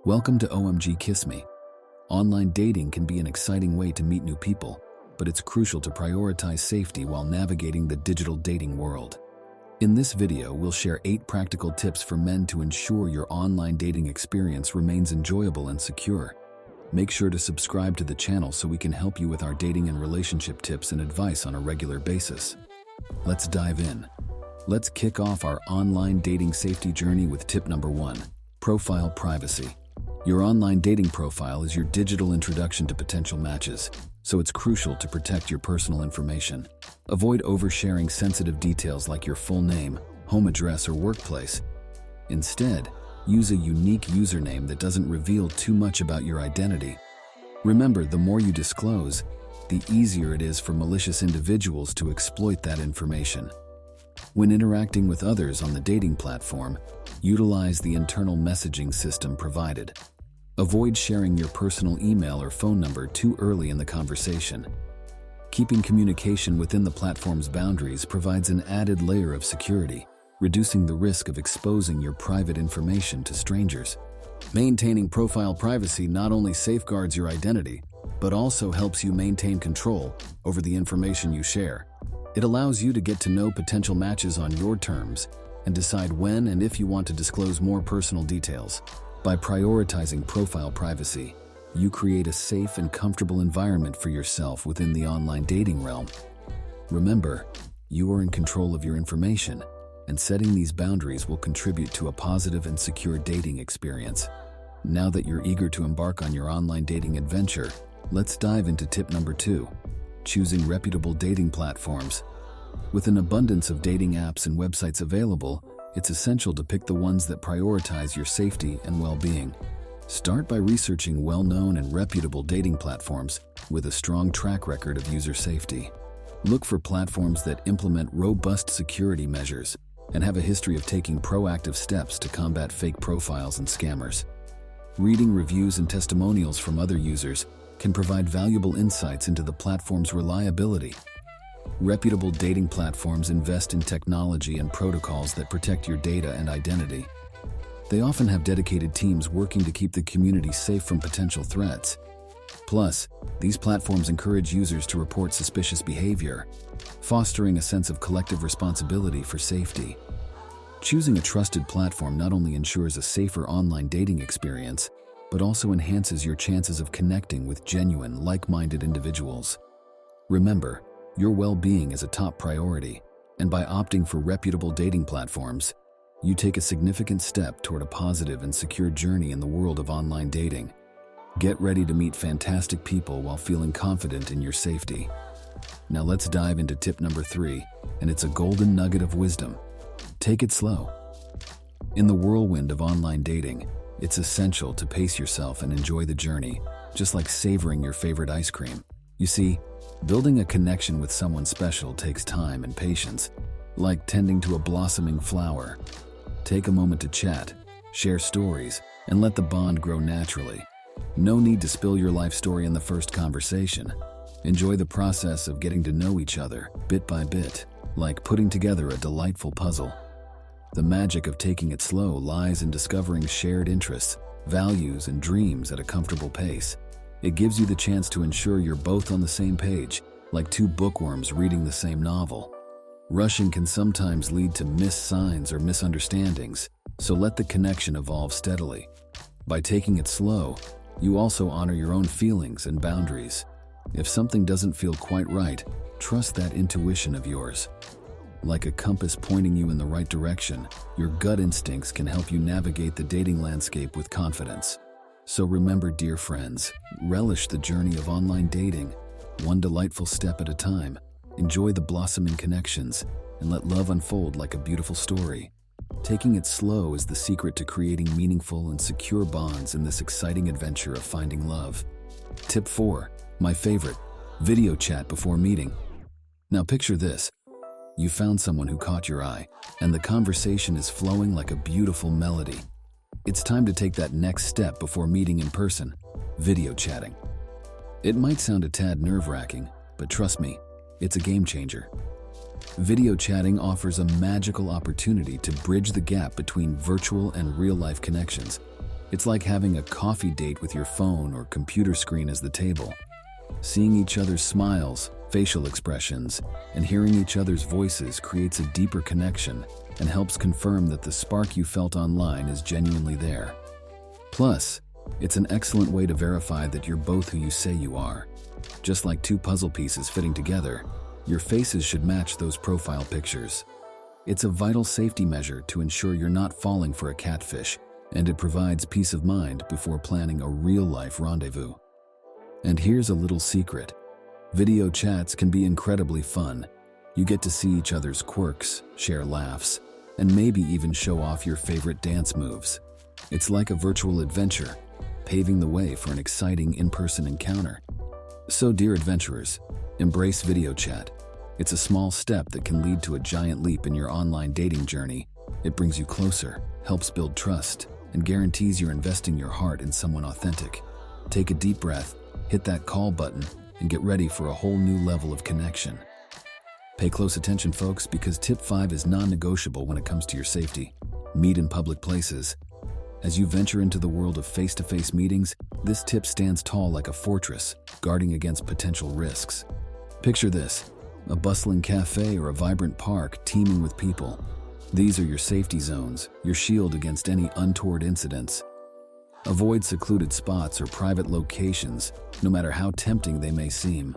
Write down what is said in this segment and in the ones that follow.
Welcome to OMG Kiss Me. Online dating can be an exciting way to meet new people, but it's crucial to prioritize safety while navigating the digital dating world. In this video, we'll share 8 practical tips for men to ensure your online dating experience remains enjoyable and secure. Make sure to subscribe to the channel so we can help you with our dating and relationship tips and advice on a regular basis. Let's dive in. Let's kick off our online dating safety journey with tip number 1, profile privacy. Your online dating profile is your digital introduction to potential matches, so it's crucial to protect your personal information. Avoid oversharing sensitive details like your full name, home address, or workplace. Instead, use a unique username that doesn't reveal too much about your identity. Remember, the more you disclose, the easier it is for malicious individuals to exploit that information. When interacting with others on the dating platform, utilize the internal messaging system provided. Avoid sharing your personal email or phone number too early in the conversation. Keeping communication within the platform's boundaries provides an added layer of security, reducing the risk of exposing your private information to strangers. Maintaining profile privacy not only safeguards your identity, but also helps you maintain control over the information you share. It allows you to get to know potential matches on your terms and decide when and if you want to disclose more personal details. By prioritizing profile privacy, you create a safe and comfortable environment for yourself within the online dating realm. Remember, you are in control of your information, and setting these boundaries will contribute to a positive and secure dating experience. Now that you're eager to embark on your online dating adventure, let's dive into tip number 2, choosing reputable dating platforms. With an abundance of dating apps and websites available, it's essential to pick the ones that prioritize your safety and well-being. Start by researching well-known and reputable dating platforms with a strong track record of user safety. Look for platforms that implement robust security measures and have a history of taking proactive steps to combat fake profiles and scammers. Reading reviews and testimonials from other users can provide valuable insights into the platform's reliability. Reputable dating platforms invest in technology and protocols that protect your data and identity. They often have dedicated teams working to keep the community safe from potential threats. Plus, these platforms encourage users to report suspicious behavior, fostering a sense of collective responsibility for safety. Choosing a trusted platform not only ensures a safer online dating experience, but also enhances your chances of connecting with genuine, like-minded individuals. Remember, your well-being is a top priority, and by opting for reputable dating platforms, you take a significant step toward a positive and secure journey in the world of online dating. Get ready to meet fantastic people while feeling confident in your safety. Now let's dive into tip number 3, and it's a golden nugget of wisdom. Take it slow. In the whirlwind of online dating, it's essential to pace yourself and enjoy the journey, just like savoring your favorite ice cream. You see, building a connection with someone special takes time and patience, like tending to a blossoming flower. Take a moment to chat, share stories, and let the bond grow naturally. No need to spill your life story in the first conversation. Enjoy the process of getting to know each other, bit by bit, like putting together a delightful puzzle. The magic of taking it slow lies in discovering shared interests, values, and dreams at a comfortable pace. It gives you the chance to ensure you're both on the same page, like 2 bookworms reading the same novel. Rushing can sometimes lead to missed signs or misunderstandings, so let the connection evolve steadily. By taking it slow, you also honor your own feelings and boundaries. If something doesn't feel quite right, trust that intuition of yours. Like a compass pointing you in the right direction, your gut instincts can help you navigate the dating landscape with confidence. So remember, dear friends, relish the journey of online dating, one delightful step at a time. Enjoy the blossoming connections, and let love unfold like a beautiful story. Taking it slow is the secret to creating meaningful and secure bonds in this exciting adventure of finding love. Tip 4, my favorite, video chat before meeting. Now picture this. You found someone who caught your eye, and the conversation is flowing like a beautiful melody. It's time to take that next step before meeting in person, video chatting. It might sound a tad nerve-wracking, but trust me, it's a game changer. Video chatting offers a magical opportunity to bridge the gap between virtual and real-life connections. It's like having a coffee date with your phone or computer screen as the table. Seeing each other's smiles, facial expressions, and hearing each other's voices creates a deeper connection and helps confirm that the spark you felt online is genuinely there. Plus, it's an excellent way to verify that you're both who you say you are. Just like two puzzle pieces fitting together, your faces should match those profile pictures. It's a vital safety measure to ensure you're not falling for a catfish, and it provides peace of mind before planning a real-life rendezvous. And here's a little secret. Video chats can be incredibly fun. You get to see each other's quirks, share laughs, and maybe even show off your favorite dance moves. It's like a virtual adventure, paving the way for an exciting in-person encounter. So, dear adventurers, embrace video chat. It's a small step that can lead to a giant leap in your online dating journey. It brings you closer, helps build trust, and guarantees you're investing your heart in someone authentic. Take a deep breath, hit that call button, and get ready for a whole new level of connection. Pay close attention, folks, because tip 5 is non-negotiable when it comes to your safety. Meet in public places. As you venture into the world of face-to-face meetings, this tip stands tall like a fortress, guarding against potential risks. Picture this: a bustling cafe or a vibrant park teeming with people. These are your safety zones, your shield against any untoward incidents. Avoid secluded spots or private locations, no matter how tempting they may seem.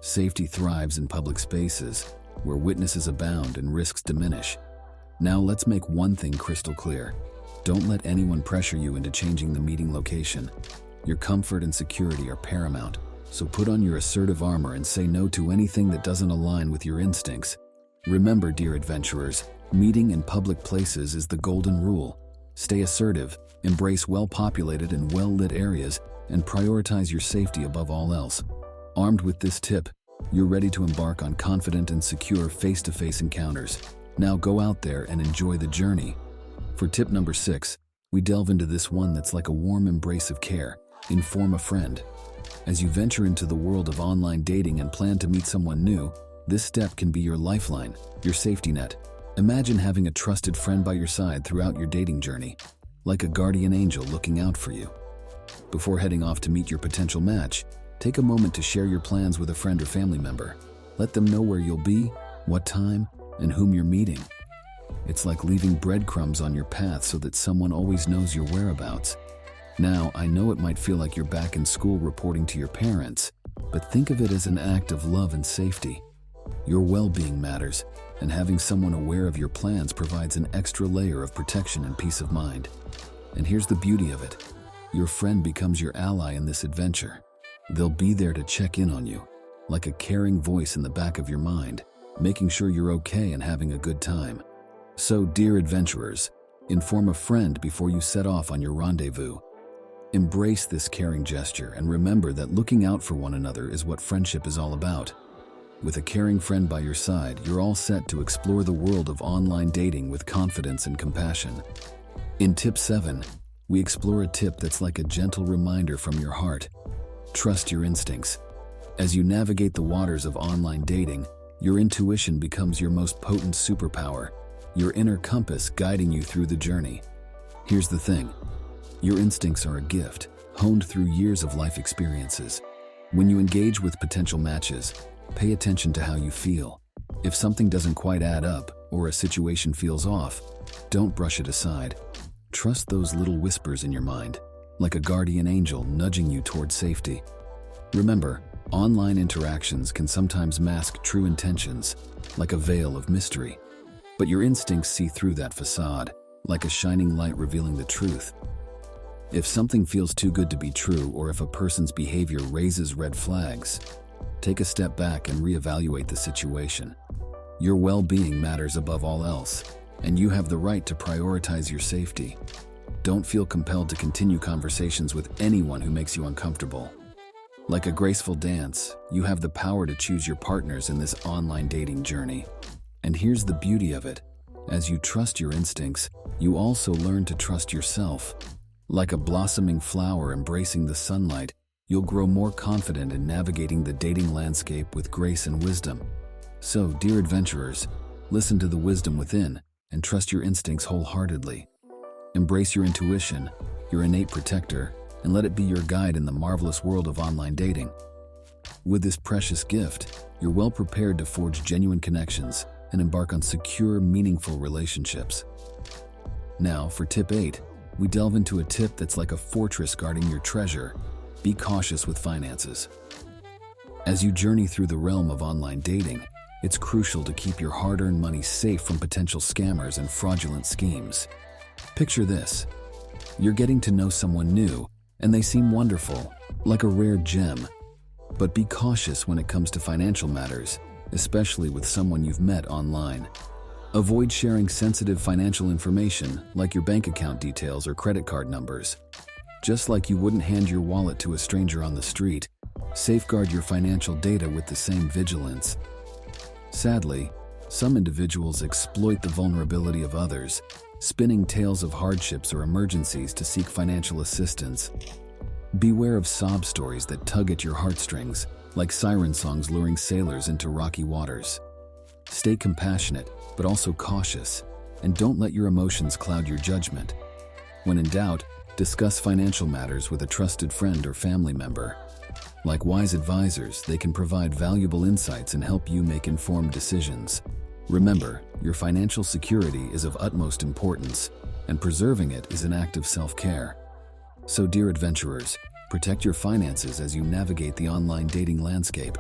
Safety thrives in public spaces, where witnesses abound and risks diminish. Now let's make one thing crystal clear. Don't let anyone pressure you into changing the meeting location. Your comfort and security are paramount, so put on your assertive armor and say no to anything that doesn't align with your instincts. Remember, dear adventurers, meeting in public places is the golden rule. Stay assertive, embrace well-populated and well-lit areas, and prioritize your safety above all else. Armed with this tip, you're ready to embark on confident and secure face-to-face encounters. Now go out there and enjoy the journey. For tip number 6, we delve into this one that's like a warm embrace of care. Inform a friend. As you venture into the world of online dating and plan to meet someone new, this step can be your lifeline, your safety net. Imagine having a trusted friend by your side throughout your dating journey, like a guardian angel looking out for you. Before heading off to meet your potential match, take a moment to share your plans with a friend or family member. Let them know where you'll be, what time, and whom you're meeting. It's like leaving breadcrumbs on your path so that someone always knows your whereabouts. Now, I know it might feel like you're back in school reporting to your parents, but think of it as an act of love and safety. Your well-being matters, and having someone aware of your plans provides an extra layer of protection and peace of mind. And here's the beauty of it. Your friend becomes your ally in this adventure. They'll be there to check in on you, like a caring voice in the back of your mind, making sure you're okay and having a good time. So, dear adventurers, inform a friend before you set off on your rendezvous. Embrace this caring gesture and remember that looking out for one another is what friendship is all about. With a caring friend by your side, you're all set to explore the world of online dating with confidence and compassion. In tip 7, we explore a tip that's like a gentle reminder from your heart. Trust your instincts. As you navigate the waters of online dating, your intuition becomes your most potent superpower, your inner compass guiding you through the journey. Here's the thing. Your instincts are a gift, honed through years of life experiences. When you engage with potential matches, pay attention to how you feel. If something doesn't quite add up or a situation feels off, don't brush it aside. Trust those little whispers in your mind, like a guardian angel nudging you toward safety. Remember, online interactions can sometimes mask true intentions, like a veil of mystery. But your instincts see through that facade, like a shining light revealing the truth. If something feels too good to be true, or if a person's behavior raises red flags, take a step back and reevaluate the situation. Your well-being matters above all else, and you have the right to prioritize your safety. Don't feel compelled to continue conversations with anyone who makes you uncomfortable. Like a graceful dance, you have the power to choose your partners in this online dating journey. And here's the beauty of it. As you trust your instincts, you also learn to trust yourself. Like a blossoming flower embracing the sunlight, you'll grow more confident in navigating the dating landscape with grace and wisdom. So, dear adventurers, listen to the wisdom within and trust your instincts wholeheartedly. Embrace your intuition, your innate protector, and let it be your guide in the marvelous world of online dating. With this precious gift, you're well prepared to forge genuine connections and embark on secure, meaningful relationships. Now, for tip 8, we delve into a tip that's like a fortress guarding your treasure. Be cautious with finances. As you journey through the realm of online dating, it's crucial to keep your hard-earned money safe from potential scammers and fraudulent schemes. Picture this. You're getting to know someone new, and they seem wonderful, like a rare gem. But be cautious when it comes to financial matters, especially with someone you've met online. Avoid sharing sensitive financial information like your bank account details or credit card numbers. Just like you wouldn't hand your wallet to a stranger on the street, safeguard your financial data with the same vigilance. Sadly, some individuals exploit the vulnerability of others, spinning tales of hardships or emergencies to seek financial assistance. Beware of sob stories that tug at your heartstrings, like siren songs luring sailors into rocky waters. Stay compassionate, but also cautious, and don't let your emotions cloud your judgment. When in doubt, discuss financial matters with a trusted friend or family member. Like wise advisors, they can provide valuable insights and help you make informed decisions. Remember, your financial security is of utmost importance, and preserving it is an act of self-care. So, dear adventurers, protect your finances as you navigate the online dating landscape.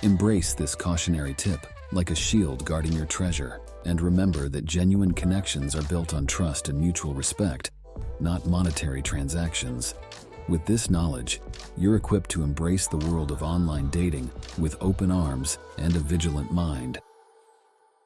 Embrace this cautionary tip like a shield guarding your treasure, and remember that genuine connections are built on trust and mutual respect, not monetary transactions. With this knowledge, you're equipped to embrace the world of online dating with open arms and a vigilant mind.